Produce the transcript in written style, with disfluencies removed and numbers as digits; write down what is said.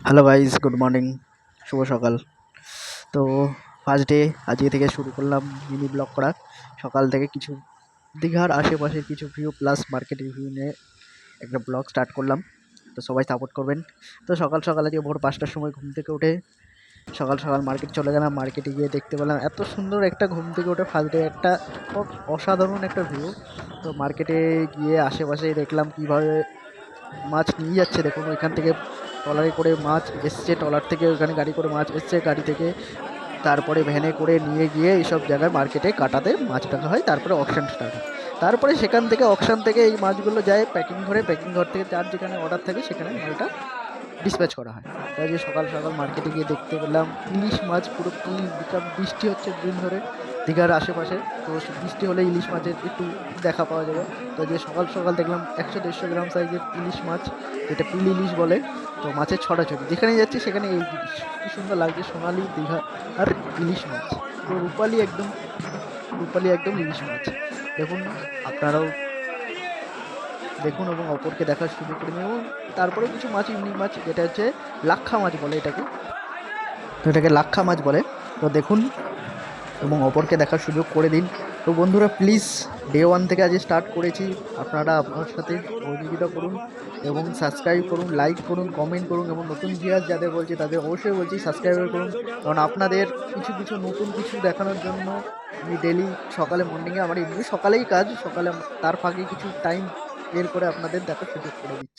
Hello guys, good morning, শুভ সকাল। তো first day আজকে থেকে শুরু করলাম মিনি ব্লগ করা। সকাল থেকে কিছু দীঘার আশেপাশের কিছু ভিউ প্লাস মার্কেট রিভিউ নিয়ে একটা ব্লগ স্টার্ট করলাম। তো সবাই সাপোর্ট করবেন। তো সকাল সকাল আজকে ভোর 5টার সময় ঘুম থেকে উঠে সকাল সকাল মার্কেট চলে গেলাম। মার্কেটে গিয়ে দেখতে পেলাম এত সুন্দর একটা, ঘুম থেকে উঠে ফার্স্ট ডে একটা অসাধারণ একটা ভিউ। তো মার্কেটে গিয়ে আশেপাশে দেখলাম কীভাবে মাছ নিয়ে যাচ্ছে। দেখুন ওইখান থেকে ট্রলারে করে মাছ এসছে, ট্রলার থেকে ওখানে গাড়ি করে মাছ এসছে, গাড়ি থেকে তারপরে ভ্যানে করে নিয়ে গিয়ে এইসব জায়গায় মার্কেটে কাটাতে মাছ রাখা হয়। তারপরে অকশান স্টার্ট হয়। তারপরে সেখান থেকে অকশান থেকে এই মাছগুলো যায় প্যাকিং ঘরে, প্যাকিং ঘর থেকে যার যেখানে অর্ডার থাকে সেখানে মালটা ডিসপ্যাচ করা হয়। তাই যে সকাল সকাল মার্কেটে গিয়ে দেখতে পেলাম ইলিশ মাছ পুরো ফুল, বৃষ্টি হচ্ছে দুদিন ধরে দীঘার আশেপাশে। তো বৃষ্টি হলে ইলিশ মাছের একটু দেখা পাওয়া যাবে। তো যে সকাল সকাল দেখলাম 100-150 গ্রাম সাইজের ইলিশ মাছ, যেটা পিল ইলিশ বলে। তো মাছের ছড়াছড়ি, যেখানে যাচ্ছি সেখানে এই জিনিস কি সুন্দর লাগছে, সোনালি দীঘা আর ইলিশ মাছ, পুরো রূপালি একদম, রূপালি একদম ইলিশ মাছ। দেখুন, আপনারাও দেখুন এবং অপরকে দেখার সুযোগ করে নিন। এবং তারপরেও কিছু মাছ, ইউনিক মাছ, যেটা হচ্ছে লাক্ষা মাছ বলে এটাকে, তো এটাকে লাক্ষা মাছ বলে। তো দেখুন এবং অপরকে দেখার সুযোগ করে দিন। তো বন্ধুরা প্লিজ, ডে 1 থেকে আজ স্টার্ট করেছি, আপনারা আপনার সাথে সহযোগিতা করুন এবং সাবস্ক্রাইব করুন, লাইক করুন, কমেন্ট করুন এবং নতুন ভিউয়ার যাদের বলছি তাদের অবশ্যই বলছি সাবস্ক্রাইব করুন। কারণ আপনাদের কিছু কিছু নতুন কিছু দেখানোর জন্য আমি ডেলি সকালে মর্নিংয়ে, আমার এমনি সকালেই কাজ, সকালে তার ফাঁকে কিছু টাইম বের করে আপনাদের দেখার সুযোগ করে দিচ্ছি।